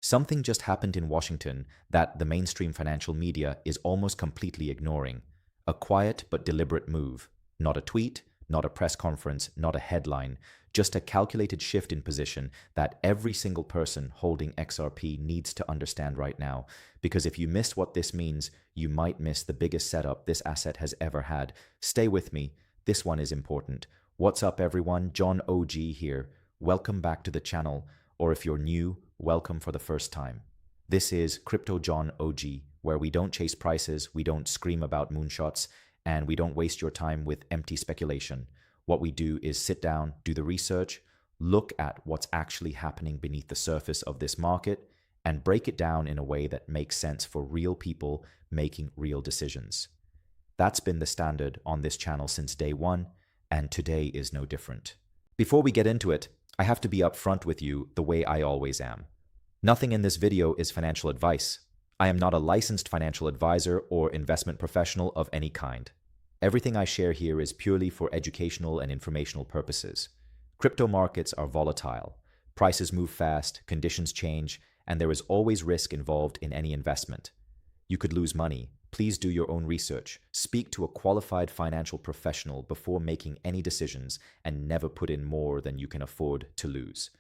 Something just happened in Washington that the mainstream financial media is almost completely ignoring. A quiet but deliberate move. Not a tweet, not a press conference, not a headline, just a calculated shift in position that every single person holding XRP needs to understand right now. Because if you miss what this means, you might miss the biggest setup this asset has ever had. Stay with me. This one is important. What's up, everyone? John OG here. Welcome back to the channel. Or if you're new, welcome for the first time. This is Crypto John OG, where we don't chase prices, we don't scream about moonshots, and we don't waste your time with empty speculation. What we do is sit down, do the research, look at what's actually happening beneath the surface of this market, and break it down in a way that makes sense for real people making real decisions. That's been the standard on this channel since day one, and today is no different. Before we get into it, I have to be upfront with you the way I always am. Nothing in this video is financial advice. I am not a licensed financial advisor or investment professional of any kind. Everything I share here is purely for educational and informational purposes. Crypto markets are volatile. Prices move fast, conditions change, and there is always risk involved in any investment. You could lose money. Please do your own research. Speak to a qualified financial professional before making any decisions and never put in more than you can afford to lose.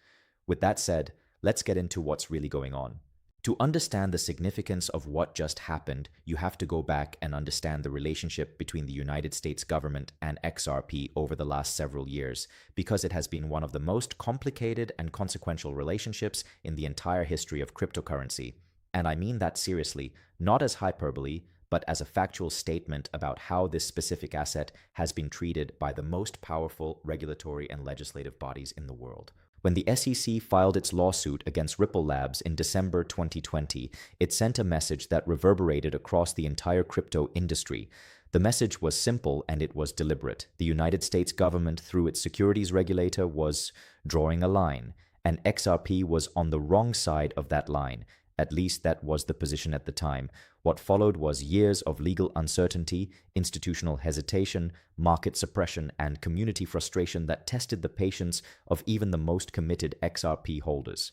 With that said, let's get into what's really going on. To understand the significance of what just happened, you have to go back and understand the relationship between the United States government and XRP over the last several years, because it has been one of the most complicated and consequential relationships in the entire history of cryptocurrency. And I mean that seriously, not as hyperbole, but as a factual statement about how this specific asset has been treated by the most powerful regulatory and legislative bodies in the world. When the SEC filed its lawsuit against Ripple Labs in December 2020, it sent a message that reverberated across the entire crypto industry. The message was simple and it was deliberate. The United States government, through its securities regulator, was drawing a line, and XRP was on the wrong side of that line. At least that was the position at the time. What followed was years of legal uncertainty, institutional hesitation, market suppression, and community frustration that tested the patience of even the most committed XRP holders.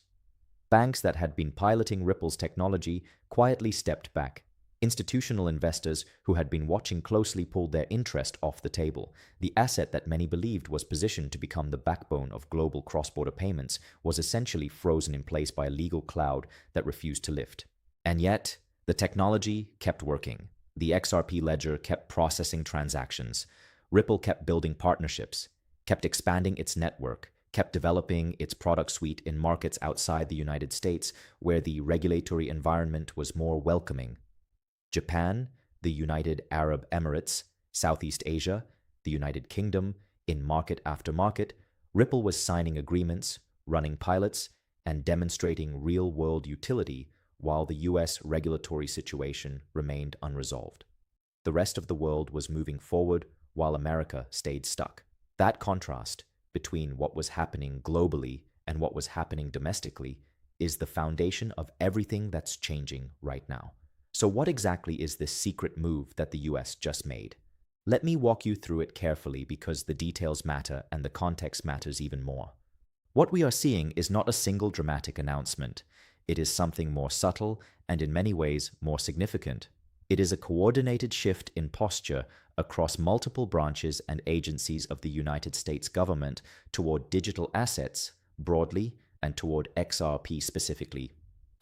Banks that had been piloting Ripple's technology quietly stepped back. Institutional investors who had been watching closely pulled their interest off the table. The asset that many believed was positioned to become the backbone of global cross-border payments was essentially frozen in place by a legal cloud that refused to lift. And yet, the technology kept working. The XRP ledger kept processing transactions. Ripple kept building partnerships, kept expanding its network, kept developing its product suite in markets outside the United States where the regulatory environment was more welcoming. Japan, the United Arab Emirates, Southeast Asia, the United Kingdom, in market after market, Ripple was signing agreements, running pilots, and demonstrating real-world utility while the US regulatory situation remained unresolved. The rest of the world was moving forward while America stayed stuck. That contrast between what was happening globally and what was happening domestically is the foundation of everything that's changing right now. So what exactly is this secret move that the US just made? Let me walk you through it carefully because the details matter and the context matters even more. What we are seeing is not a single dramatic announcement. It is something more subtle and in many ways more significant. It is a coordinated shift in posture across multiple branches and agencies of the United States government toward digital assets broadly and toward XRP specifically.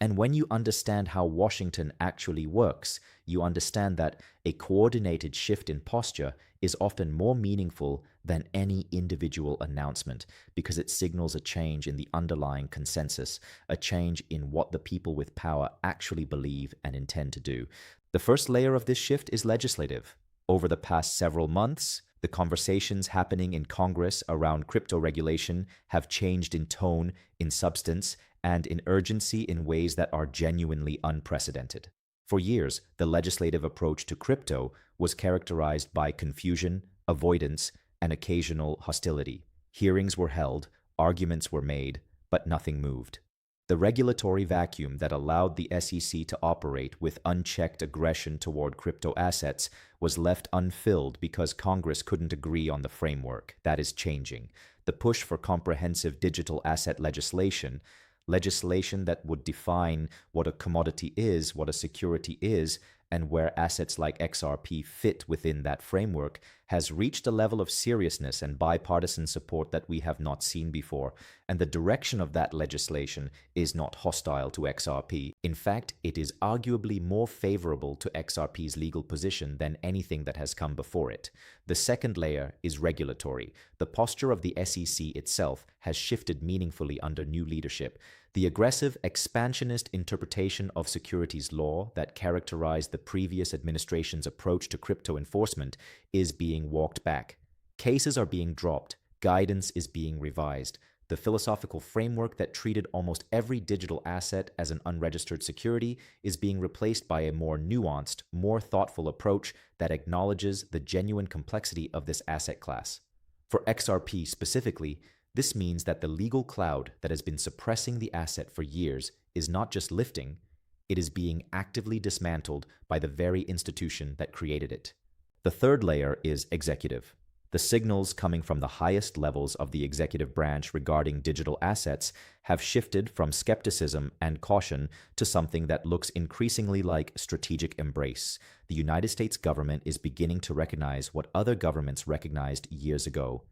And when you understand how Washington actually works, you understand that a coordinated shift in posture is often more meaningful than any individual announcement because it signals a change in the underlying consensus, a change in what the people with power actually believe and intend to do. The first layer of this shift is legislative. Over the past several months, the conversations happening in Congress around crypto regulation have changed in tone, in substance, and in urgency in ways that are genuinely unprecedented. For years, the legislative approach to crypto was characterized by confusion, avoidance, and occasional hostility. Hearings were held, arguments were made, but nothing moved. The regulatory vacuum that allowed the SEC to operate with unchecked aggression toward crypto assets was left unfilled because Congress couldn't agree on the framework. That is changing. The push for comprehensive digital asset legislation, legislation that would define what a commodity is, what a security is, and where assets like XRP fit within that framework, has reached a level of seriousness and bipartisan support that we have not seen before. And the direction of that legislation is not hostile to XRP. In fact, it is arguably more favorable to XRP's legal position than anything that has come before it. The second layer is regulatory. The posture of the SEC itself has shifted meaningfully under new leadership. The aggressive, expansionist interpretation of securities law that characterized the previous administration's approach to crypto enforcement is being walked back. Cases are being dropped. Guidance is being revised. The philosophical framework that treated almost every digital asset as an unregistered security is being replaced by a more nuanced, more thoughtful approach that acknowledges the genuine complexity of this asset class. For XRP specifically, this means that the legal cloud that has been suppressing the asset for years is not just lifting, it is being actively dismantled by the very institution that created it. The third layer is executive. The signals coming from the highest levels of the executive branch regarding digital assets have shifted from skepticism and caution to something that looks increasingly like strategic embrace. The United States government is beginning to recognize what other governments recognized years ago: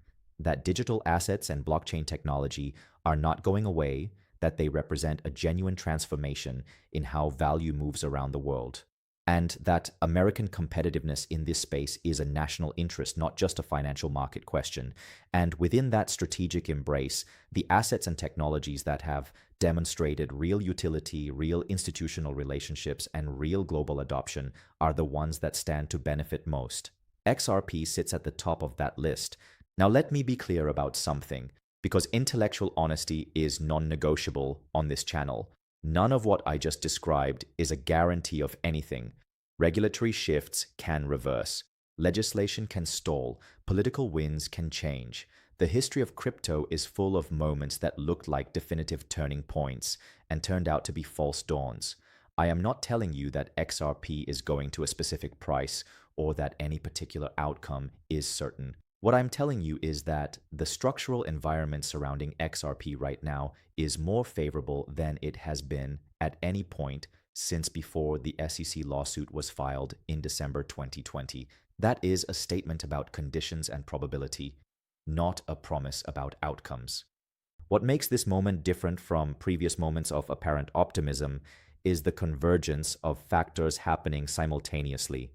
that digital assets and blockchain technology are not going away, that they represent a genuine transformation in how value moves around the world, and that American competitiveness in this space is a national interest, not just a financial market question. And within that strategic embrace, the assets and technologies that have demonstrated real utility, real institutional relationships, and real global adoption are the ones that stand to benefit most. XRP sits at the top of that list. Now, let me be clear about something, because intellectual honesty is non-negotiable on this channel. None of what I just described is a guarantee of anything. Regulatory shifts can reverse. Legislation can stall. Political winds can change. The history of crypto is full of moments that looked like definitive turning points and turned out to be false dawns. I am not telling you that XRP is going to a specific price or that any particular outcome is certain. What I'm telling you is that the structural environment surrounding XRP right now is more favorable than it has been at any point since before the SEC lawsuit was filed in December 2020. That is a statement about conditions and probability, not a promise about outcomes. What makes this moment different from previous moments of apparent optimism is the convergence of factors happening simultaneously.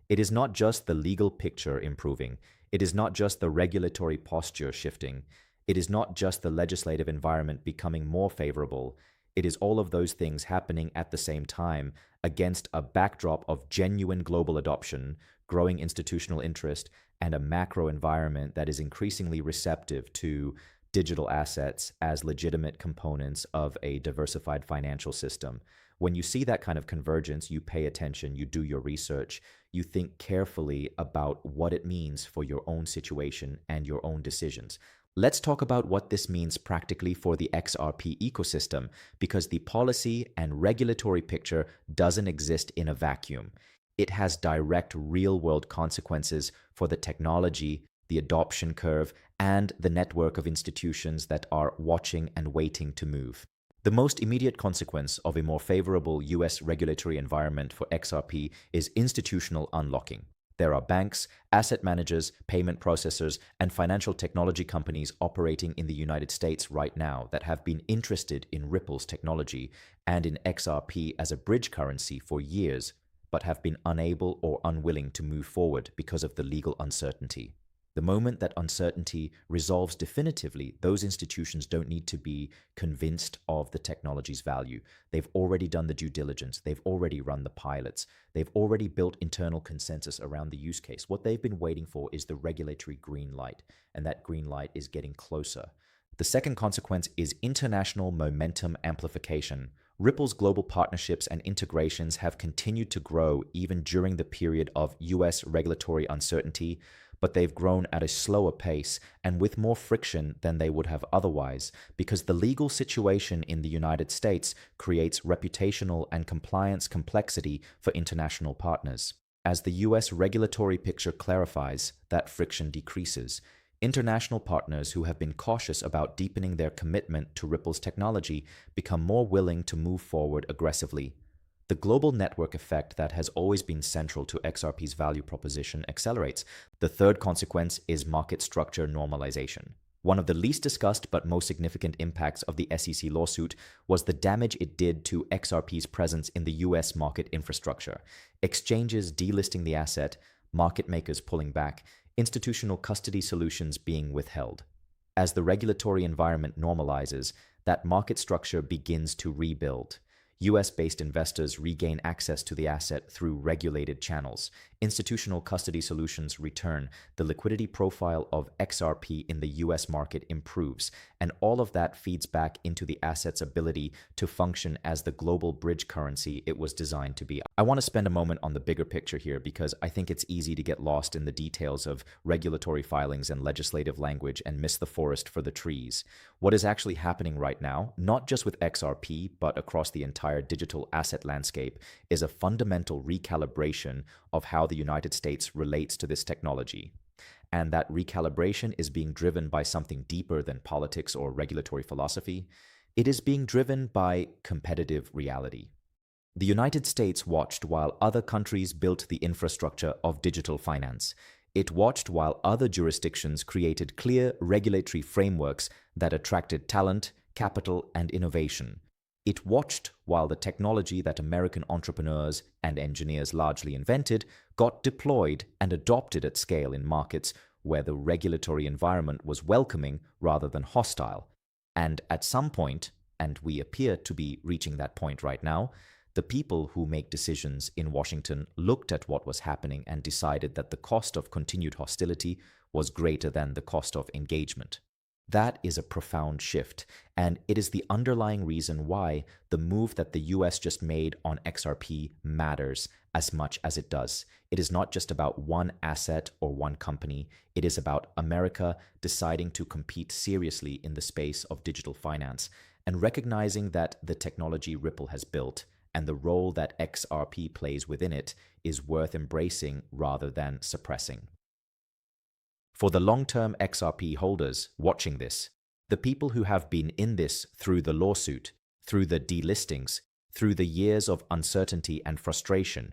It is not just the legal picture improving. It is not just the regulatory posture shifting. It is not just the legislative environment becoming more favorable. It is all of those things happening at the same time against a backdrop of genuine global adoption, growing institutional interest, and a macro environment that is increasingly receptive to digital assets as legitimate components of a diversified financial system. When you see that kind of convergence, you pay attention, you do your research, you think carefully about what it means for your own situation and your own decisions. Let's talk about what this means practically for the XRP ecosystem, because the policy and regulatory picture doesn't exist in a vacuum. It has direct real-world consequences for the technology, the adoption curve, and the network of institutions that are watching and waiting to move. The most immediate consequence of a more favorable US regulatory environment for XRP is institutional unlocking. There are banks, asset managers, payment processors, and financial technology companies operating in the United States right now that have been interested in Ripple's technology and in XRP as a bridge currency for years, but have been unable or unwilling to move forward because of the legal uncertainty. The moment that uncertainty resolves definitively, those institutions don't need to be convinced of the technology's value. They've already done the due diligence. They've already run the pilots. They've already built internal consensus around the use case. What they've been waiting for is the regulatory green light, and that green light is getting closer. The second consequence is international momentum amplification. Ripple's global partnerships and integrations have continued to grow even during the period of US regulatory uncertainty, but they've grown at a slower pace and with more friction than they would have otherwise, because the legal situation in the United States creates reputational and compliance complexity for international partners. As the US regulatory picture clarifies, that friction decreases. International partners who have been cautious about deepening their commitment to Ripple's technology become more willing to move forward aggressively. The global network effect that has always been central to XRP's value proposition accelerates. The third consequence is market structure normalization. One of the least discussed but most significant impacts of the SEC lawsuit was the damage it did to XRP's presence in the US market infrastructure. Exchanges delisting the asset, market makers pulling back, institutional custody solutions being withheld. As the regulatory environment normalizes, that market structure begins to rebuild. US-based investors regain access to the asset through regulated channels. Institutional custody solutions return. The liquidity profile of XRP in the US market improves, and all of that feeds back into the asset's ability to function as the global bridge currency it was designed to be. I want to spend a moment on the bigger picture here because I think it's easy to get lost in the details of regulatory filings and legislative language and miss the forest for the trees. What is actually happening right now, not just with XRP, but across the entire digital asset landscape, is a fundamental recalibration of how the United States relates to this technology. And that recalibration is being driven by something deeper than politics or regulatory philosophy. It is being driven by competitive reality. The United States watched while other countries built the infrastructure of digital finance. It watched while other jurisdictions created clear regulatory frameworks that attracted talent, capital, and innovation. It watched while the technology that American entrepreneurs and engineers largely invented got deployed and adopted at scale in markets where the regulatory environment was welcoming rather than hostile. And at some point, and we appear to be reaching that point right now, the people who make decisions in Washington looked at what was happening and decided that the cost of continued hostility was greater than the cost of engagement. That is a profound shift, and it is the underlying reason why the move that the US just made on XRP matters as much as it does. It is not just about one asset or one company. It is about America deciding to compete seriously in the space of digital finance and recognizing that the technology Ripple has built and the role that XRP plays within it is worth embracing rather than suppressing. For the long-term XRP holders watching this, the people who have been in this through the lawsuit, through the delistings, through the years of uncertainty and frustration,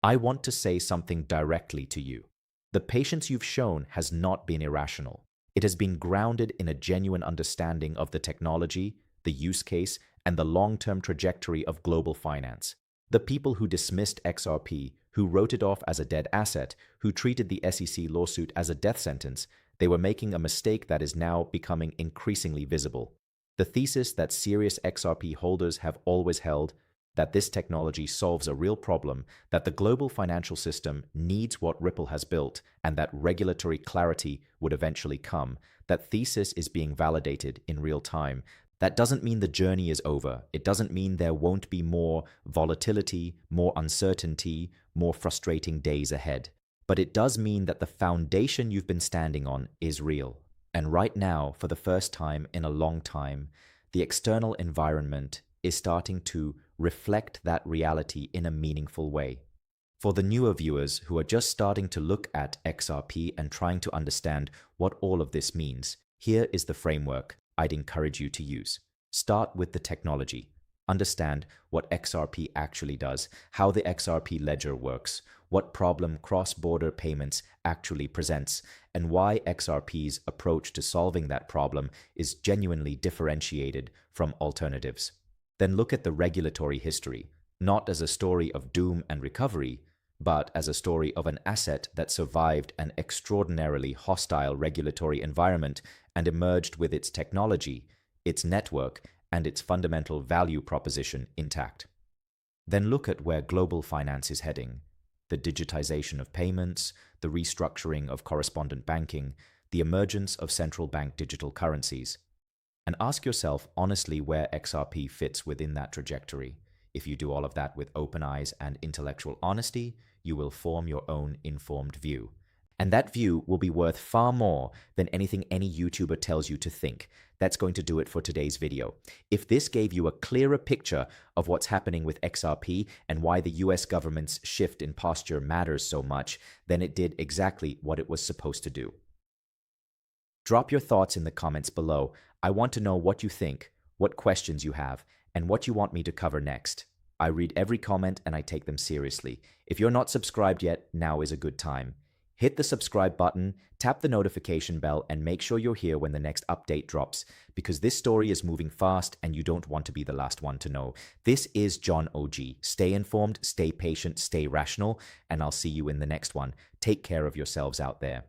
I want to say something directly to you. The patience you've shown has not been irrational. It has been grounded in a genuine understanding of the technology, the use case, and the long-term trajectory of global finance. The people who dismissed XRP, who wrote it off as a dead asset, who treated the SEC lawsuit as a death sentence, they were making a mistake that is now becoming increasingly visible. The thesis that serious XRP holders have always held, that this technology solves a real problem, that the global financial system needs what Ripple has built, and that regulatory clarity would eventually come, that thesis is being validated in real time. That doesn't mean the journey is over. It doesn't mean there won't be more volatility, more uncertainty, more frustrating days ahead. But it does mean that the foundation you've been standing on is real. And right now, for the first time in a long time, the external environment is starting to reflect that reality in a meaningful way. For the newer viewers who are just starting to look at XRP and trying to understand what all of this means, here is the framework I'd encourage you to use. Start with the technology. Understand what XRP actually does, how the XRP ledger works, what problem cross-border payments actually presents, and why XRP's approach to solving that problem is genuinely differentiated from alternatives. Then look at the regulatory history, not as a story of doom and recovery, but as a story of an asset that survived an extraordinarily hostile regulatory environment and emerged with its technology, its network, and its fundamental value proposition intact. Then look at where global finance is heading: the digitization of payments, the restructuring of correspondent banking, the emergence of central bank digital currencies. And ask yourself honestly where XRP fits within that trajectory. If you do all of that with open eyes and intellectual honesty, you will form your own informed view. And that view will be worth far more than anything any YouTuber tells you to think. That's going to do it for today's video. If this gave you a clearer picture of what's happening with XRP and why the US government's shift in posture matters so much, then it did exactly what it was supposed to do. Drop your thoughts in the comments below. I want to know what you think, what questions you have, and what you want me to cover next. I read every comment and I take them seriously. If you're not subscribed yet, now is a good time. Hit the subscribe button, tap the notification bell, and make sure you're here when the next update drops, because this story is moving fast and you don't want to be the last one to know. This is John OG. Stay informed, stay patient, stay rational, and I'll see you in the next one. Take care of yourselves out there.